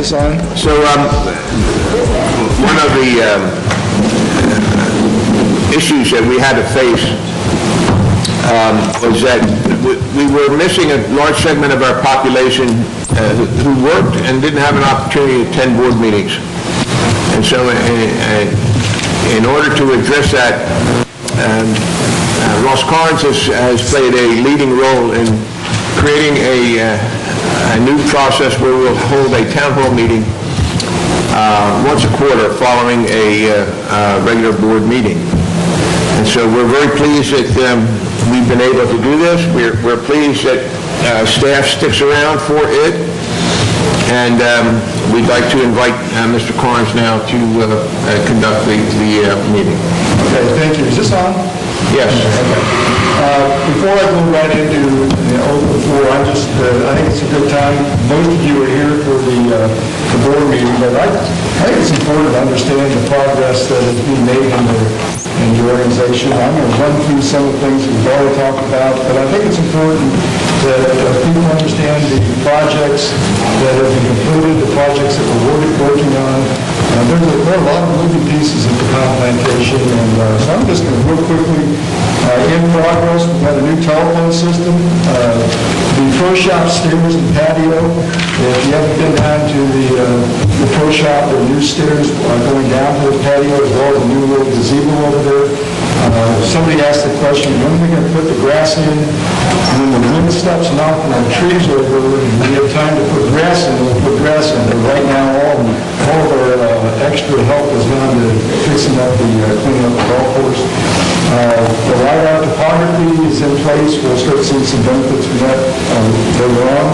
this on. So one of the issues that we had to face was that we were missing a large segment of our population who worked and didn't have an opportunity to attend board meetings. And so in order to address that, Ross Carnes has played a leading role in creating a new process where we'll hold a town hall meeting once a quarter following a regular board meeting. And so we're very pleased that we've been able to do this. We're pleased that staff sticks around for it. And we'd like to invite Mr. Carnes now to conduct the meeting. Okay, thank you. Is this on? Yes. Before I go right into the open floor, I think it's a good time. Most of you are here for the board meeting, but I think it's important to understand the progress that is being made in the organization. I'm going to run through some of the things we've already talked about, but I think it's important that people understand the projects that have been completed, the projects that we're working on. There are a lot of moving pieces of the plantation, and so I'm just going to real quickly, in progress, we've got a new telephone system, the pro shop stairs and patio. If you haven't been down to the pro shop, there are new stairs going down to the patio, as well as a new little gazebo over there. Somebody asked the question, when are we going to put the grass in? And when the wind stops knocking our trees over, we have time to put grass in, we'll put grass in. But right now, all of our extra help has gone to fixing up cleaning up the golf course. The LiDAR topography is in place. We'll start seeing some benefits from that later on.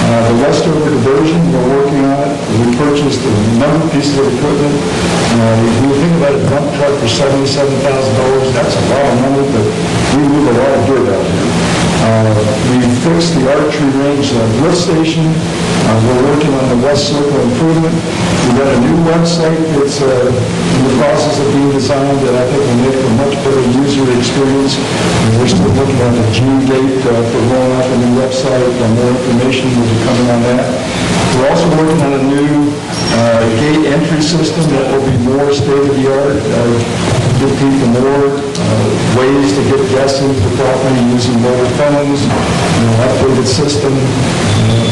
The Westover diversion, we're working on it. We purchased a number of pieces of equipment. We think about a dump truck for $77,000. That's a lot of money, but we move a lot of dirt out here. We fixed the archery range lift station. We're working on the West Circle improvement. We've got a new website that's in the process of being designed that I think will make a much better user experience. And we're still looking at the June date for rolling out the new website. More information will be coming on that. We're also working on a new gate entry system that will be more state-of-the-art, give people more ways to get guests into the property using mobile phones, updated system,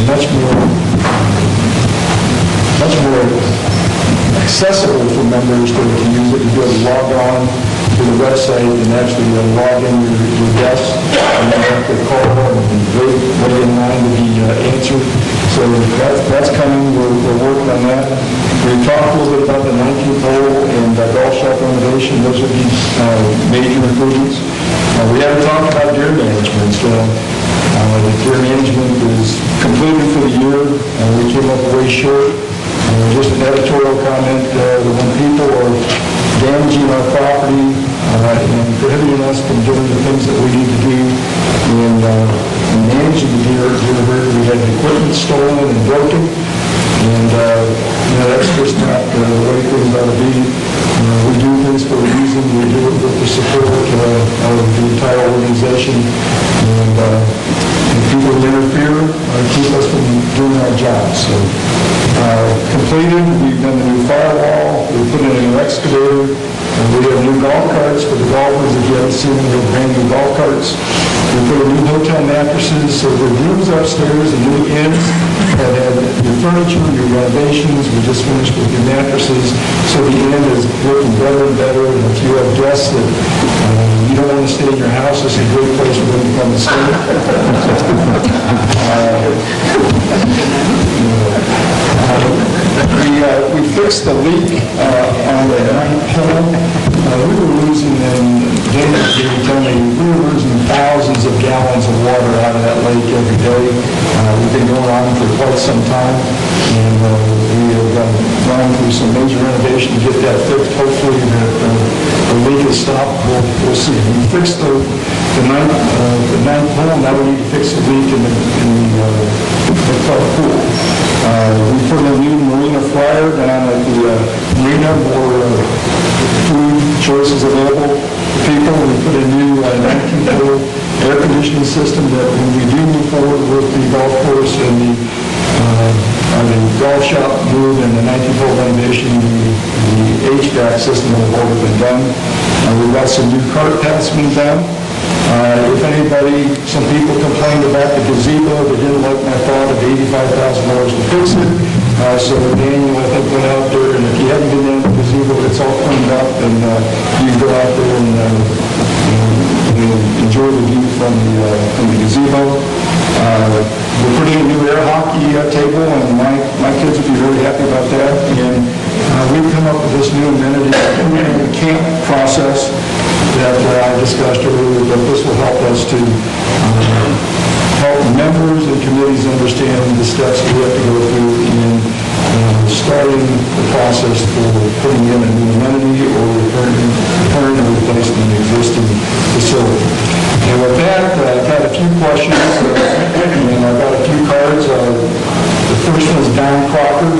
much more accessible for members to use it. You go to log on to the website and actually log in your guests, and then have to call and wait in line to be answered. So that's coming. We're working on that. We talked a little bit about the 19th hole and golf shop renovation. Those would be major improvements. We haven't talked about deer management. The deer management is completed for the year. We came up way short. Just an editorial comment, when people are damaging our property and prohibiting us from doing the things that we need to do in managing the deer herd, we had equipment stolen and broken, and that's just not the way things ought to be. We do things for a reason. We do it with the support of the entire organization, and people who interfere keep us from doing our jobs. So, completed, we've done the new firewall, we put in a new excavator, and we have new golf carts for the golfers. If you haven't seen them, we have brand new golf carts. We put in new hotel mattresses, so the rooms upstairs and new inns that had new furniture, new renovations. We just finished with new mattresses, so the inn is looking better and better. And if you have guests that you don't want to stay in your house, it's a great place for them to come and stay. We fixed the leak on the ninth hole. We were losing, and Dave told me, we were losing thousands of gallons of water out of that lake every day. We've been going on for quite some time, and we have gone through some major renovation to get that fixed. Hopefully the leak is stopped. We'll see. We fixed the ninth hole. Now we need to fix the leak in the club pool. We put in a new marina fryer down at the marina, more food choices available to people. We put a new 19-hole air conditioning system that when we do move forward with the golf course and the golf golf shop move and the 19-volt renovation, the HVAC system has already been done. We've got some new cart paths being done. If anybody, some people complained about the gazebo, they didn't like my thought of $85,000 to fix it. So Daniel, I think, went out there, and if you haven't been in the gazebo, it's all cleaned up, and you can go out there and enjoy the view from the gazebo. We're putting a new air hockey table, and my kids will be very happy about that. And we've come up with this new amenity camp process that I discussed earlier, but this will help us to help members and committees understand the steps we have to go through in starting the process for putting in a new amenity or repairing or replacing an existing facility. And with that, I've had a few questions, and I've got a few cards. The first one is Don Crocker.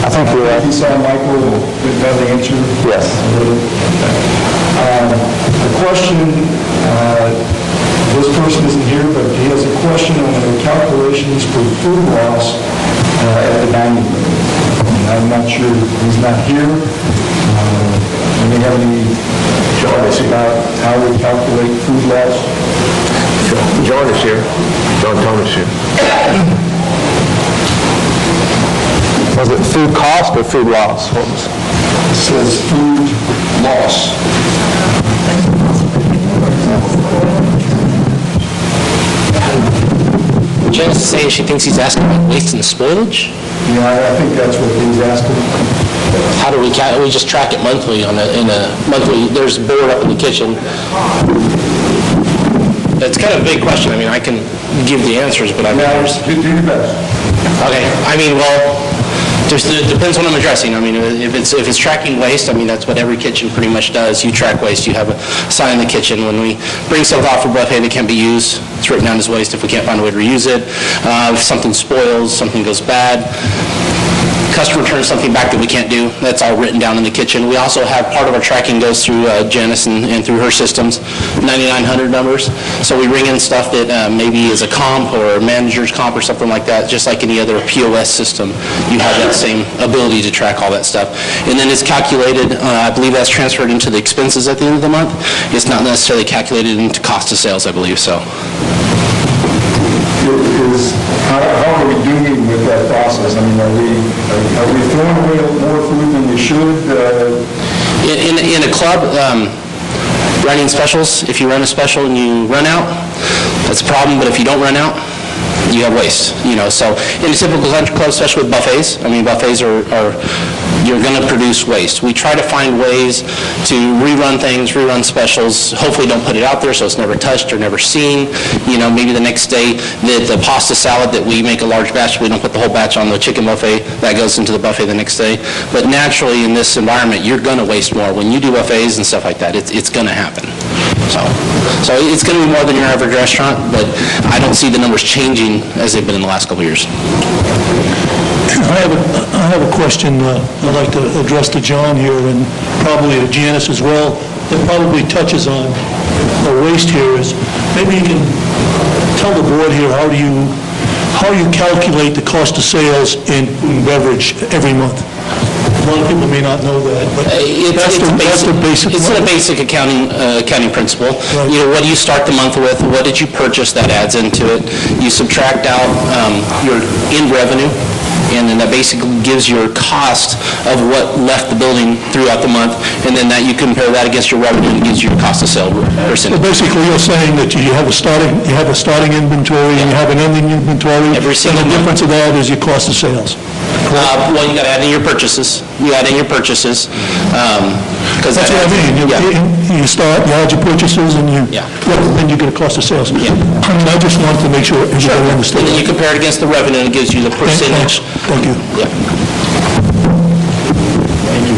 I think you're right. You saw Michael, got the answer? Yes. A question, this person isn't here, but he has a question on the calculations for food loss at the dining room. I'm not sure, he's not here. Do you have any thoughts about how we calculate food loss? John is here. John Thomas here. Was it food cost or food loss? It says food loss. Janice is saying she thinks he's asking about waste and spoilage. Yeah, I think that's what he's asking. How do we we just track it monthly in a monthly? There's a board up in the kitchen. It's kind of a big question. I mean, I can give the answers, but I mean, Do your best. okay. I mean, well, it depends what I'm addressing. I mean, if it's tracking waste, I mean, that's what every kitchen pretty much does. You track waste. You have a sign in the kitchen. When we bring stuff out for buffet that can't be used, it's written down as waste if we can't find a way to reuse it. If something spoils, something goes bad, customer returns something back that we can't do, that's all written down in the kitchen. We also have, part of our tracking goes through Janice and through her systems, 9900 numbers. So we bring in stuff that maybe is a comp or a manager's comp or something like that, just like any other POS system. You have that same ability to track all that stuff. And then it's calculated, I believe that's transferred into the expenses at the end of the month. It's not necessarily calculated into cost of sales, I believe, so. How are we doing with that process? I mean, are we throwing away more food than we should? In a club, running specials, if you run a special and you run out, that's a problem, but if you don't run out, you have waste, So in a typical country club, especially with buffets, I mean, buffets are you're going to produce waste. We try to find ways to rerun things, rerun specials, hopefully don't put it out there so it's never touched or never seen. Maybe the next day, the pasta salad that we make a large batch, we don't put the whole batch on the chicken buffet, that goes into the buffet the next day. But naturally, in this environment, you're going to waste more. When you do buffets and stuff like that, it's going to happen. So it's going to be more than your average restaurant, but I don't see the numbers changing as they've been in the last couple of years. I have a question I'd like to address to John here and probably to Janice as well. That probably touches on the waste here is maybe you can tell the board here how you calculate the cost of sales in food and beverage every month. A lot of people may not know that, but that's the basic. It's a basic accounting principle. Right. What do you start the month with? What did you purchase? That adds into it. You subtract out your end revenue, and then that basically gives your cost of what left the building throughout the month, and then that you compare that against your revenue and gives you your cost of sale percentage. So basically, you're saying that you have a starting inventory and you have an ending inventory. Every single and the month. difference of that is your cost of sales. Well, you got to add in your purchases. That's what I mean. You start, you add your purchases, and then you get a cost of sales. Yeah. I just wanted to make sure everybody understood. And then you compare it against the revenue, and it gives you the percentage. Thank you. Yeah. Thank you.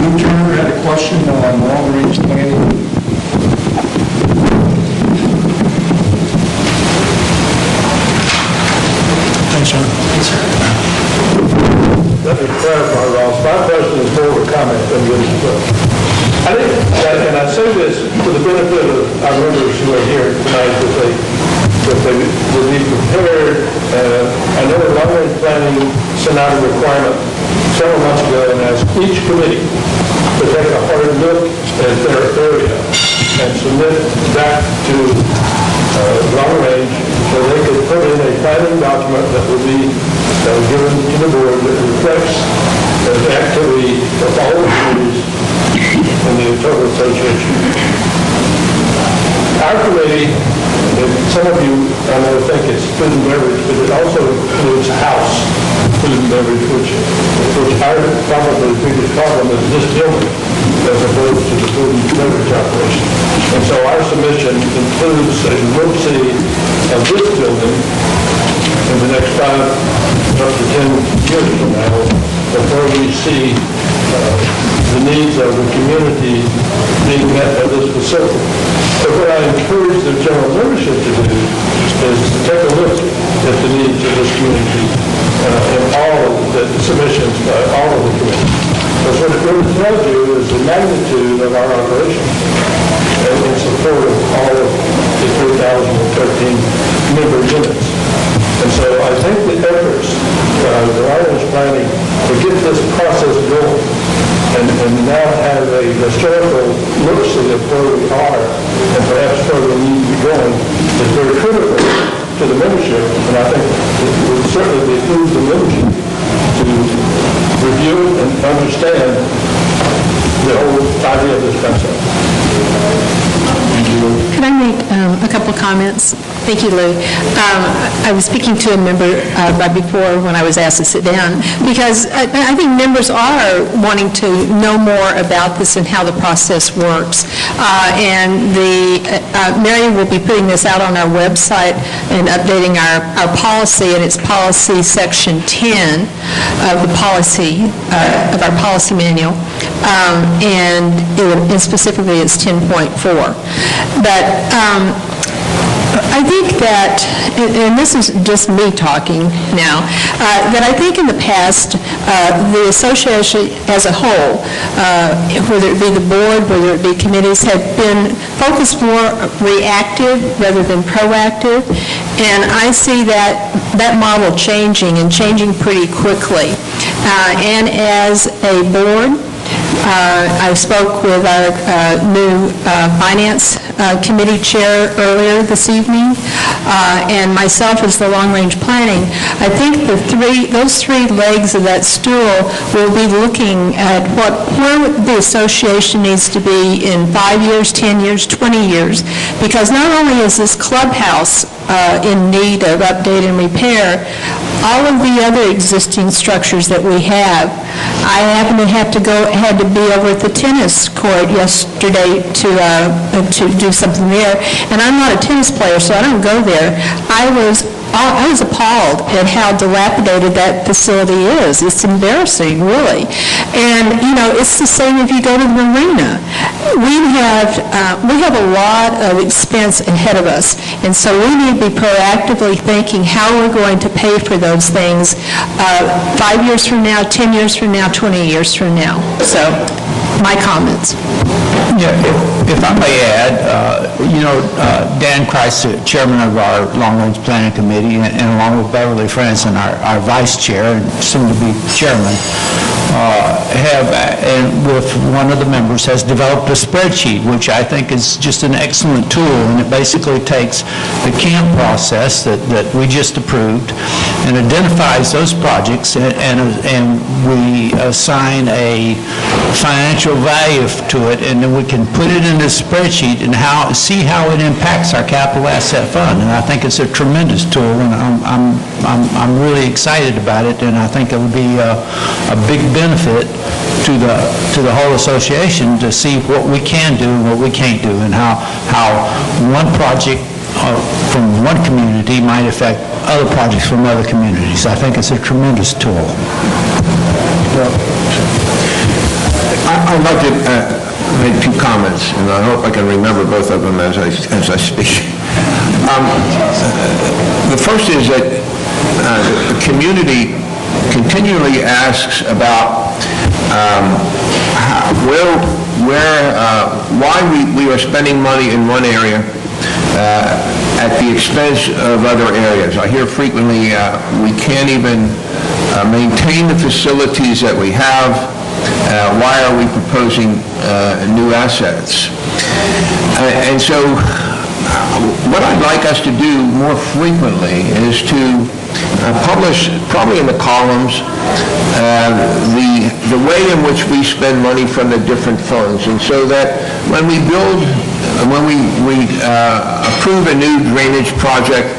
Luke Turner had a question on long-range planning. Thanks, John. Let me clarify, Ross. My question is more of a comment than it is a question. I think, and I say this for the benefit of our members who are here tonight, that that they will be prepared. I know the long-range planning sent out a requirement several months ago and asked each committee to take a hard look at their area and submit back to long range so they could put in a planning document that would be given to the board that reflects the activity of all the committees in the total association. Our committee, and some of you, I know, think it's food and beverage, but it also includes house food and beverage, which our probably biggest problem is this building as opposed to the food and beverage operation. And so our submission includes a look-see of this building in the next 5 up to 10 years from now, before we see the needs of the community being met by this facility. But what I encourage the general membership to do is to take a look at the needs of this community and all of the submissions by all of the committees. Because what it really tells you is the magnitude of our operation and in support of all of the 3,013 member units. And so I think the efforts the long-range planning to get this process going and now have a historical look-see of where we are and perhaps where we need to be going is very critical to the membership. And I think it would certainly behoove the membership to review and understand the whole idea of this concept. Could I make a couple of comments? Thank you, Lou. I was speaking to a member right before when I was asked to sit down, because I think members are wanting to know more about this and how the process works. And Mary will be putting this out on our website and updating our policy, and it's policy section 10 of the policy, of our policy manual. And specifically it's 10.4. But I think that, and this is just me talking now, that I think in the past, the association as a whole, whether it be the board, whether it be committees, have been focused more reactive rather than proactive. And I see that model changing and changing pretty quickly. And as a board, I spoke with our new Finance Committee Chair earlier this evening, and myself as the long-range planning. I think those three legs of that stool will be looking at where the association needs to be in 5 years, 10 years, 20 years, because not only is this clubhouse in need of update and repair, all of the other existing structures that we have. I happen to had to be over at the tennis court yesterday to do something there, and I'm not a tennis player, so I don't go there. I was appalled at how dilapidated that facility is. It's embarrassing, really. And, it's the same if you go to the marina. We have a lot of expense ahead of us, and so we need to be proactively thinking how we're going to pay for those things 5 years from now, 10 years from now, 20 years from now. So, my comments. Yeah, if I may add, Dan Christ, chairman of our long-range planning committee, and along with Beverly Franson, our vice chair and soon-to-be chairman, and with one of the members, has developed a spreadsheet, which I think is just an excellent tool, and it basically takes the camp process that we just approved and identifies those projects, and we assign a financial value to it, and then we can put it in this spreadsheet and see how it impacts our capital asset fund. And I think it's a tremendous tool, and I'm really excited about it, and I think it would be a big benefit to the whole association to see what we can do and what we can't do, and how one project from one community might affect other projects from other communities. I think it's a tremendous tool. I'd like to make 2 comments, and I hope I can remember both of them as I speak. The first is that the community continually asks about why we are spending money in one area at the expense of other areas. I hear frequently, we can't even maintain the facilities that we have. Why are we proposing new assets? And so what I'd like us to do more frequently is to publish, probably in the columns, the way in which we spend money from the different funds, and so that when we approve a new drainage project,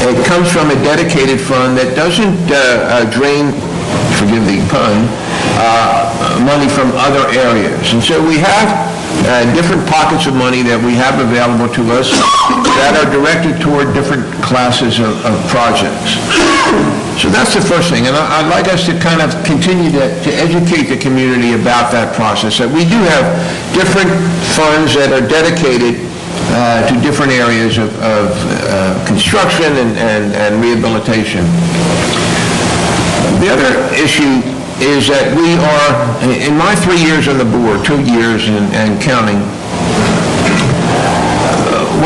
it comes from a dedicated fund that doesn't drain, forgive the pun, money from other areas. And so we have different pockets of money that we have available to us that are directed toward different classes of projects. So that's the first thing, and I'd like us to kind of continue to educate the community about that process, that we do have different funds that are dedicated to different areas of construction and rehabilitation. The other issue is that we are, in my 3 years on the board, 2 years and counting,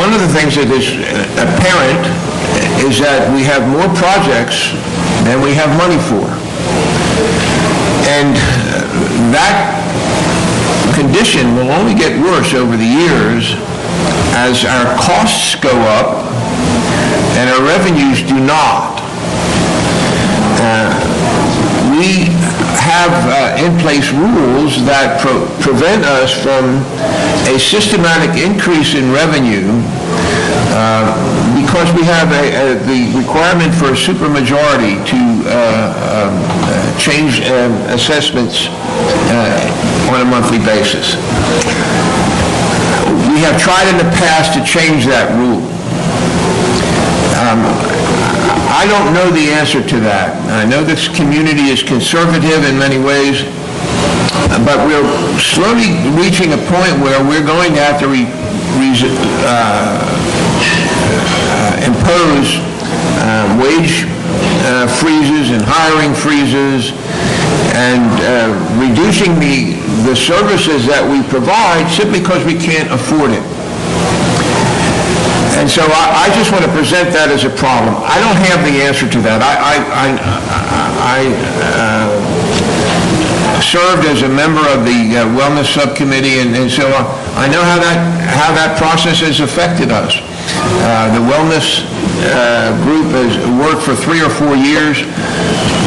one of the things that is apparent is that we have more projects than we have money for. And that condition will only get worse over the years as our costs go up and our revenues do not. We have in place rules that prevent us from a systematic increase in revenue because we have the requirement for a supermajority to change assessments on a monthly basis. We have tried in the past to change that rule. I don't know the answer to that. I know this community is conservative in many ways, but we're slowly reaching a point where we're going to have to impose wage freezes and hiring freezes and reducing the services that we provide simply because we can't afford it. And so I just want to present that as a problem. I don't have the answer to that. I served as a member of the Wellness Subcommittee, and so I know how that process has affected us. The Wellness group has worked for 3 or 4 years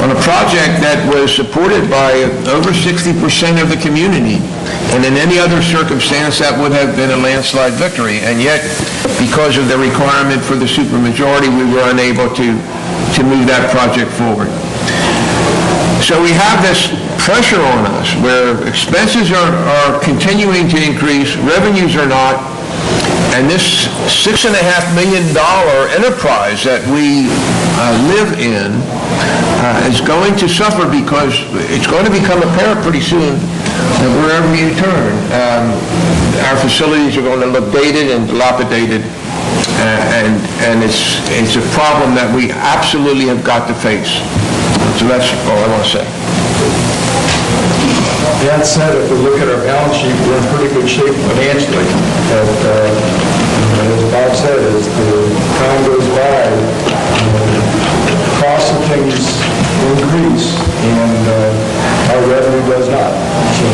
on a project that was supported by over 60% of the community. And in any other circumstance, that would have been a landslide victory. And yet, because of the requirement for the supermajority, we were unable to move that project forward. So we have this pressure on us where expenses are continuing to increase, revenues are not, and this $6.5 million enterprise that we live in is going to suffer because it's going to become apparent pretty soon that wherever you turn, our facilities are going to look dated and dilapidated, and it's a problem that we absolutely have got to face. So that's all I want to say. That said, if we look at our balance sheet, we're in pretty good shape financially. But as Bob said, as the time goes by, costs of things increase, and our revenue does not. So,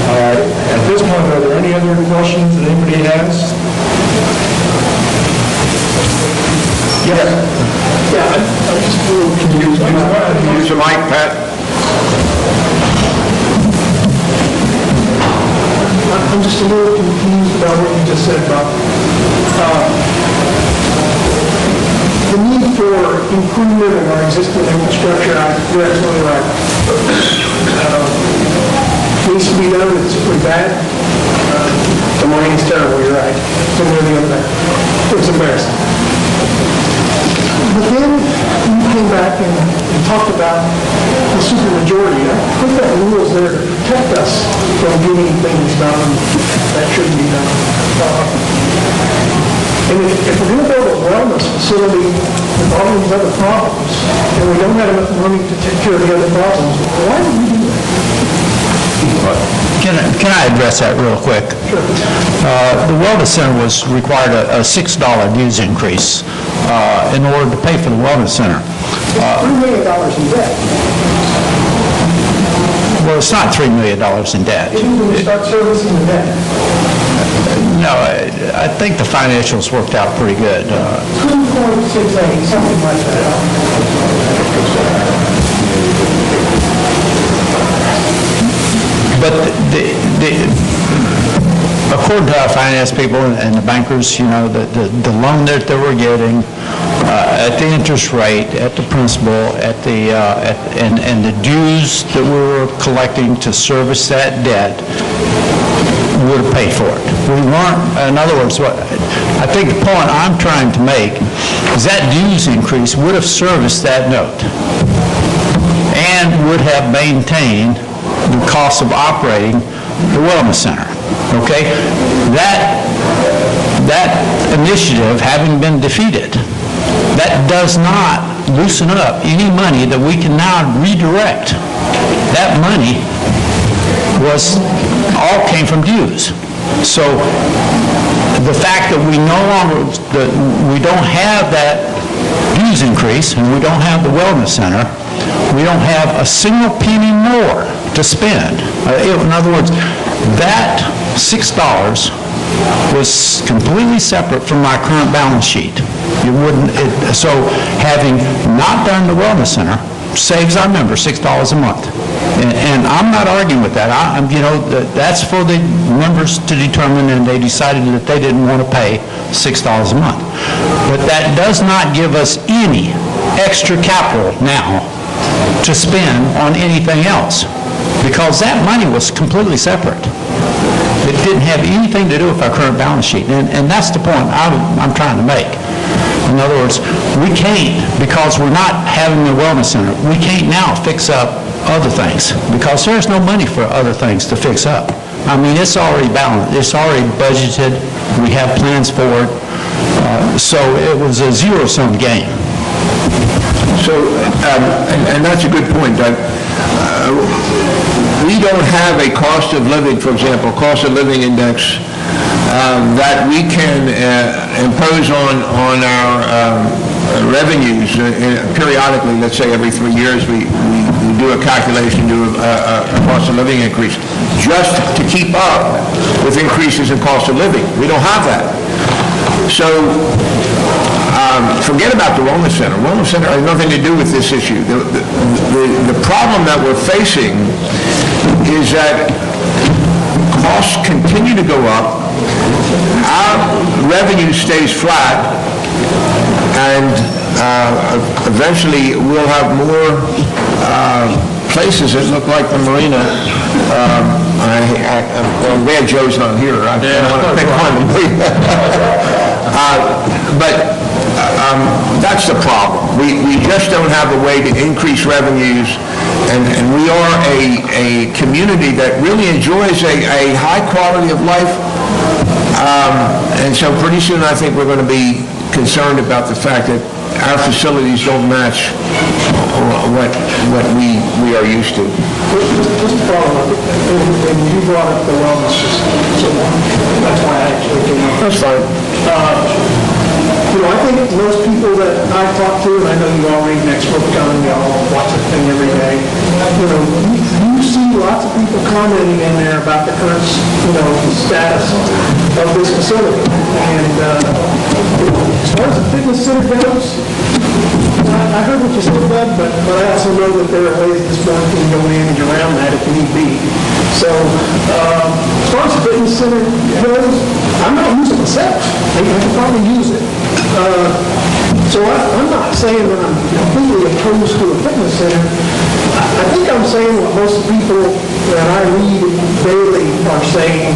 at this point, are there any other questions that anybody has? Yes. Yeah, I'm just a little confused. Use the mic, Pat. I'm just a little confused about what you just said, Bob. The need for improvement in our existing infrastructure, you're absolutely right. Needs to be done, it's pretty bad. The money is terrible, you're right. It's one way or the other. It's embarrassing. But then you came back and talked about the supermajority. I put that rules there to protect us from getting things done that shouldn't be done. And if we're going to build a wellness facility with all these other problems, and we don't have enough money to take care of the other problems, why do we do that? Can I address that real quick? Sure. The Wellness Center required a $6 dues increase in order to pay for the Wellness Center. $3 million in debt. Well, it's not $3 million in debt. It didn't even start servicing the debt. No, I think the financials worked out pretty good. 2.68, something like that. But according to our finance people and the bankers, the loan that they were getting, at the interest rate, at the principal, and the dues that we were collecting to service that debt would have paid for it. We weren't, in other words, I think the point I'm trying to make is that dues increase would have serviced that note and would have maintained the cost of operating the Wellness Center, okay? That initiative having been defeated, that does not loosen up any money that we can now redirect. That money all came from dues. So the fact that we don't have that dues increase and we don't have the Wellness Center, we don't have a single penny more to spend. In other words, that $6 was completely separate from my current balance sheet. So having not done the Wellness Center saves our members $6 a month. And I'm not arguing with that. That's for the members to determine, and they decided that they didn't want to pay $6 a month. But that does not give us any extra capital now to spend on anything else, because that money was completely separate. It didn't have anything to do with our current balance sheet, and that's the point I'm trying to make. In other words, we can't, because we're not having the Wellness Center, we can't now fix up other things, because there's no money for other things to fix up. I mean, it's already balanced, it's already budgeted, we have plans for it, so it was a zero-sum game. So, and that's a good point, Doug. We don't have a cost of living, for example, cost of living index that we can impose on our revenues periodically. Let's say every 3 years we do a calculation, do a cost of living increase, just to keep up with increases in cost of living. We don't have that. So forget about the Wellness Center. Wellness Center has nothing to do with this issue. The problem that we're facing is that costs continue to go up, our revenue stays flat, and eventually we'll have more places that look like the marina. I'm glad Joe's not here. I don't want to pick on him. But that's the problem. We just don't have a way to increase revenues, and we are a community that really enjoys a high quality of life. And so pretty soon I think we're going to be concerned about the fact that our facilities don't match what we are used to. Just to follow up, and you brought up the wellness system, so that's why I actually came up. That's fine. I think most people that I talk to, and I know you all read next book coming, you all watch the thing every day, you see lots of people commenting in there about the current, status of this facility. And as far as the fitness center goes, I heard what you said, Bud, but I also know that there are ways this board can go manage around that if need be. So as far as the fitness center goes, I'm not using it myself. I can probably use it. So I'm not saying that I'm completely opposed to a fitness center. I think I'm saying what most people that I read daily are saying,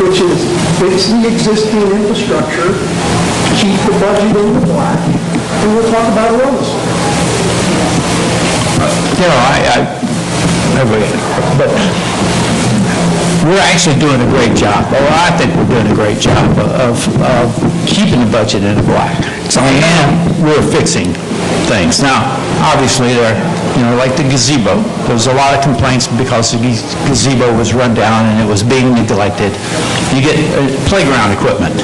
which is fix the existing infrastructure, keep the budget in the black, and we'll talk about a wellness center. But we're actually doing a great job, or I think we're doing a great job of keeping the budget in the black. And we're fixing things. Now, obviously, there like the gazebo. There was a lot of complaints because the gazebo was run down and it was being neglected. You get playground equipment,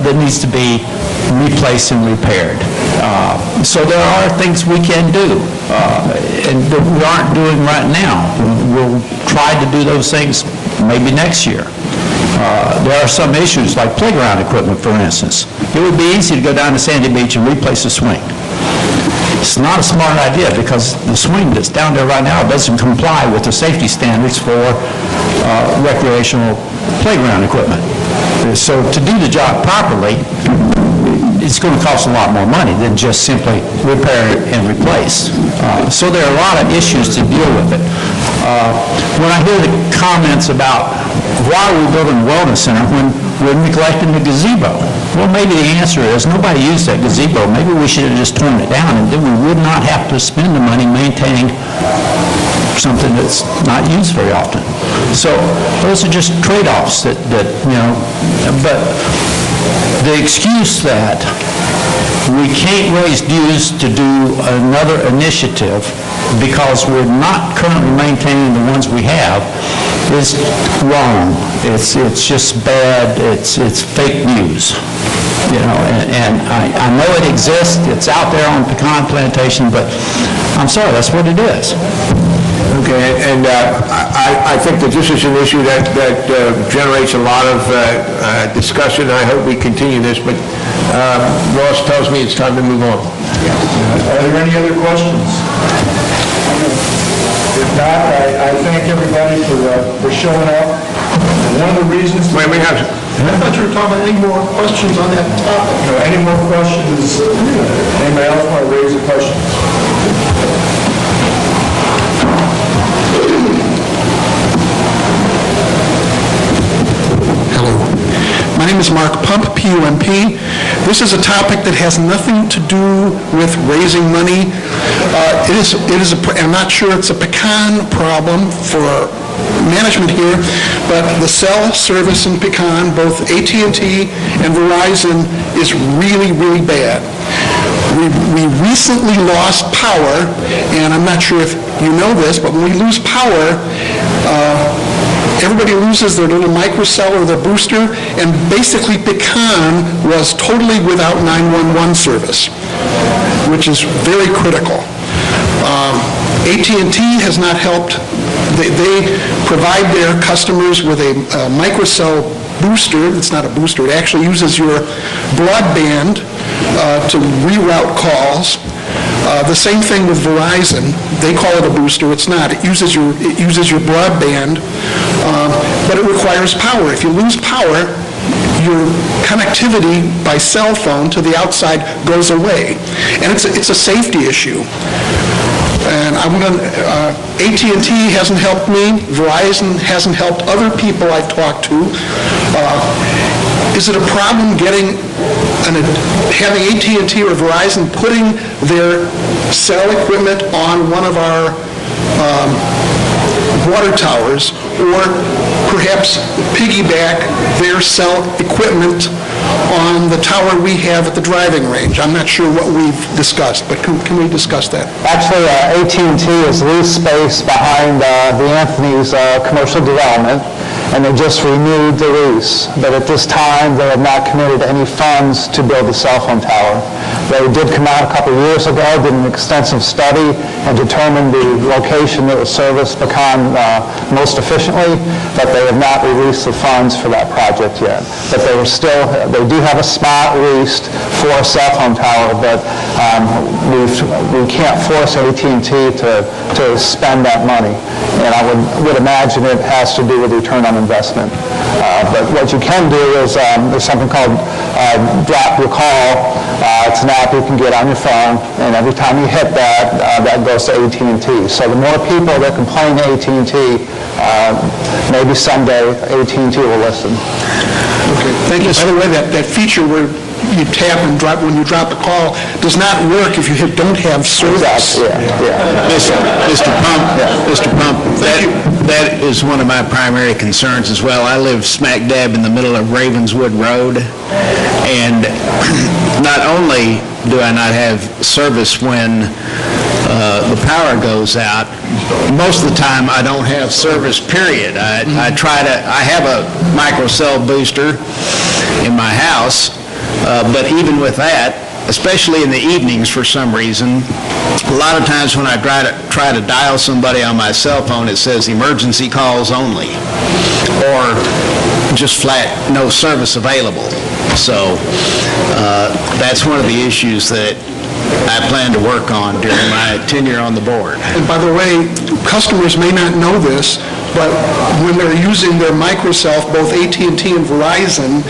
that needs to be replaced and repaired. So there are things we can do, and that we aren't doing right now. We'll try to do those things maybe next year. There are some issues, like playground equipment, for instance. It would be easy to go down to Sandy Beach and replace a swing. It's not a smart idea, because the swing that's down there right now doesn't comply with the safety standards for recreational playground equipment. So to do the job properly, it's going to cost a lot more money than just simply repair and replace. So there are a lot of issues to deal with it. When I hear the comments about why are we building a wellness center when we're neglecting the gazebo, well, maybe the answer is nobody used that gazebo. Maybe we should have just torn it down, and then we would not have to spend the money maintaining something that's not used very often. So those are just trade-offs that but the excuse that we can't raise dues to do another initiative because we're not currently maintaining the ones we have is wrong. It's just bad. It's fake news. And I know it exists. It's out there on pecan plantation, but I'm sorry, that's what it is. Okay, and I think that this is an issue that generates a lot of discussion. I hope we continue this, but Ross tells me it's time to move on. Are there any other questions? If not, I thank everybody for showing up. And one of the reasons... Wait, we have... I thought you were talking about any more questions on that topic. Any more questions? Anybody else want to raise a question? Hello. My name is Mark Pump, P-U-M-P. This is a topic that has nothing to do with raising money. I'm not sure it's a pecan problem for management here, but the cell service in Pecan, both AT&T and Verizon, is really, really bad. We recently lost power, and I'm not sure if you know this, but when we lose power, everybody loses their little microcell or their booster, and basically Pecan was totally without 911 service, which is very critical. AT&T has not helped. They provide their customers with a microcell booster. It's not a booster. It actually uses your broadband to reroute calls. The same thing with Verizon. They call it a booster. It's not. It uses your broadband, but it requires power. If you lose power, your connectivity by cell phone to the outside goes away, and it's a safety issue. And AT&T hasn't helped me. Verizon hasn't helped other people I've talked to. Is it a problem having AT&T or Verizon putting their cell equipment on one of our water towers, or perhaps piggyback their cell equipment on the tower we have at the driving range? I'm not sure what we've discussed, but can we discuss that? Actually, AT&T has leased space behind the Anthony's commercial development, and they just renewed the lease. But at this time, they have not committed any funds to build a cell phone tower. They did come out a couple of years ago, did an extensive study, and determined the location that would service Pecan most efficiently, but they have not released the funds for that project yet. But they do have a spot leased for a cell phone tower, but we can't force AT&T to spend that money. And I would imagine it has to do with return on investment. But what you can do is there's something called Drop Your Call. It's an app you can get on your phone, and every time you hit that, that goes to AT&T. So the more people that complain to AT&T, maybe someday AT&T will listen. Okay, thank you. By the way, that feature where you tap and drop when you drop a call does not work if you don't have service. Mr. Pump, that is one of my primary concerns as well. I live smack dab in the middle of Ravenswood Road, and not only do I not have service when the power goes out. Most of the time, I don't have service, period. I have a microcell booster in my house, but even with that, especially in the evenings for some reason, a lot of times when I try to dial somebody on my cell phone, it says emergency calls only, or just flat no service available. So that's one of the issues that I plan to work on during my tenure on the board. And by the way, customers may not know this, but when they're using their Microsoft, both AT&T and Verizon,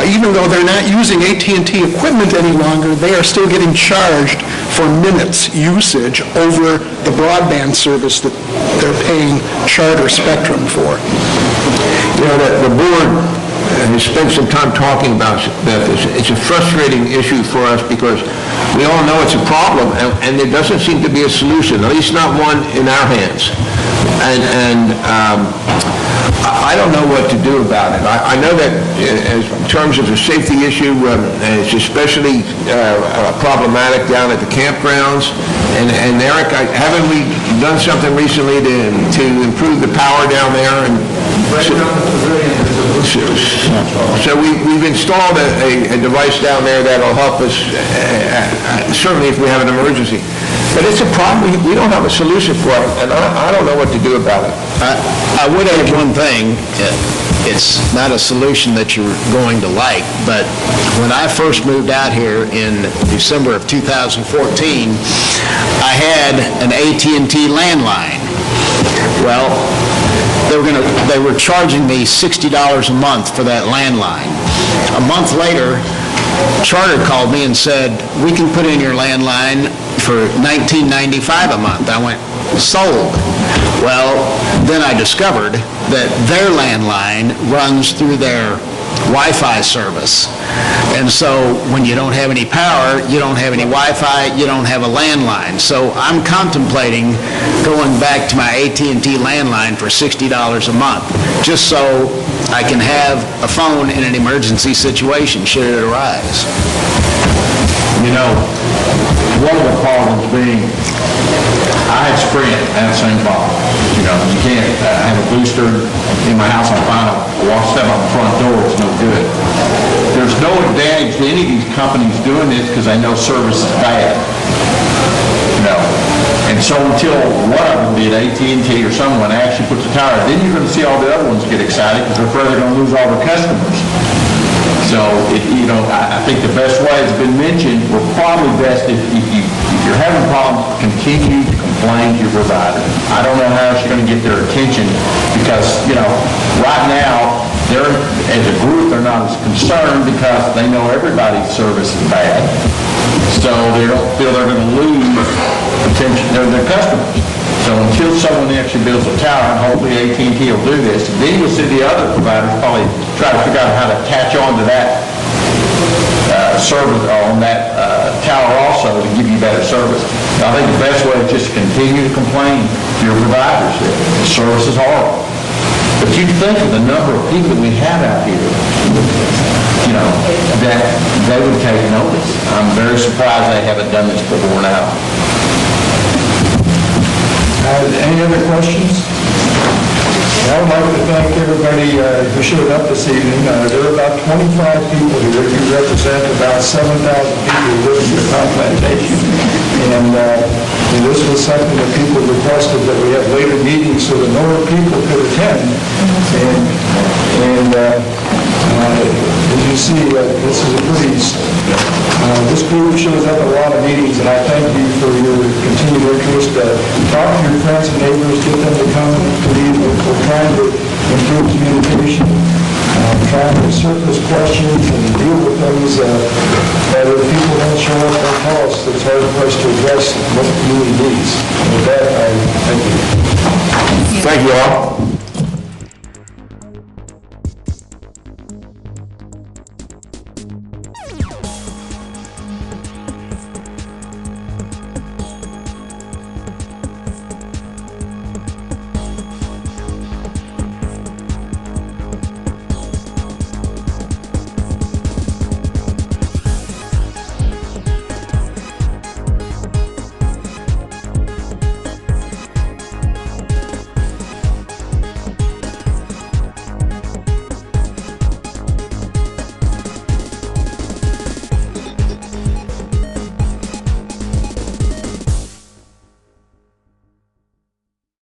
even though they're not using AT&T equipment any longer, they are still getting charged for minutes usage over the broadband service that they're paying Charter Spectrum for. You know, the board has spent some time talking about that. It's a frustrating issue for us because we all know it's a problem, and there doesn't seem to be a solution, at least not one in our hands. And I don't know what to do about it. I know that in terms of the safety issue, it's especially problematic down at the campgrounds. And Eric, haven't we done something recently to improve the power down there? And so we've installed a device down there that'll help us, certainly if we have an emergency. But it's a problem. We don't have a solution for it, and I don't know what to do about it. I would add one thing. It's not a solution that you're going to like, but when I first moved out here in December of 2014, I had an AT&T landline. Well, they were charging me $60 a month for that landline. A month later, Charter called me and said, we can put in your landline for $19.95 a month. I went, sold. Well, then I discovered that their landline runs through their Wi-Fi service. And so when you don't have any power, you don't have any Wi-Fi, you don't have a landline. So I'm contemplating going back to my AT&T landline for $60 a month, just so I can have a phone in an emergency situation should it arise. You know, one of the problems being, I had Sprint, I had the same problem. You know, you can't have a booster in my house on final. Walk step on the front door, it's no good. There's no advantage to any of these companies doing this because they know service is bad. You know, and so until one of them, be it AT&T or someone, actually puts a tower, then you're going to see all the other ones get excited because they're afraid they're going to lose all their customers. So, you know, I think the best way has been mentioned, we're probably best if you're having problems, continue to complain to your provider. I don't know how you're going to get their attention because, you know, right now, as a group, they're not as concerned because they know everybody's service is bad. So they don't feel they're going to lose attention to their customers. So until someone actually builds a tower, and hopefully AT&T will do this, then you'll see the other providers probably try to figure out how to attach on to that service, on that tower also to give you better service. I think the best way is just continue to complain to your providers that the service is horrible. But you think of the number of people that we have out here, you know, that they would take notice. I'm very surprised they haven't done this before now. Any other questions? I would like to thank everybody who showed up this evening. There are about 25 people here. You represent about 7,000 people who live in your plantation. And this was something that people requested, that we have later meetings so that more people could attend. And as you see, this is a pretty, this group shows up at a lot of meetings, and I thank you for your continued interest. Talk to your friends and neighbors, get them to come to these. We're trying to improve communication, trying to surface questions and deal with things that if people don't show up and tell us, it's hard for us to address what the community needs. With that, I thank you. Thank you all.